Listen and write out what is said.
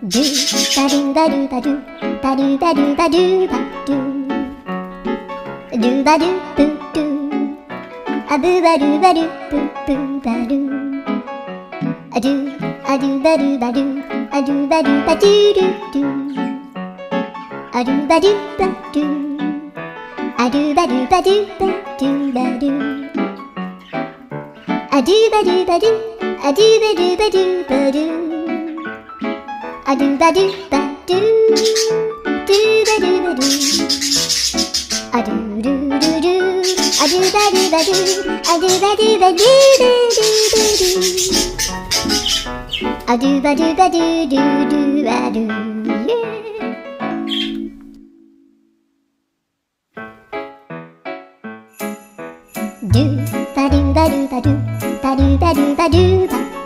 ドゥバドゥバドゥバドゥバドゥバドゥバドゥドゥバドゥブドゥアブバドゥバドゥブブバドゥアドゥアドゥバドゥバドゥアドゥバドゥバドゥドゥドゥアドゥバドゥバドゥアドゥバドゥバドゥバドゥバドゥアドゥバドゥバドゥアドゥバドゥバドゥバドゥアドゥバドゥバドゥドゥバドゥバドゥアドゥルルルアドゥバドゥバドゥアドゥバドゥバドゥアドゥバドゥバドゥドゥドゥアドゥドゥバドゥバドゥバドゥバドゥバドゥバドゥバ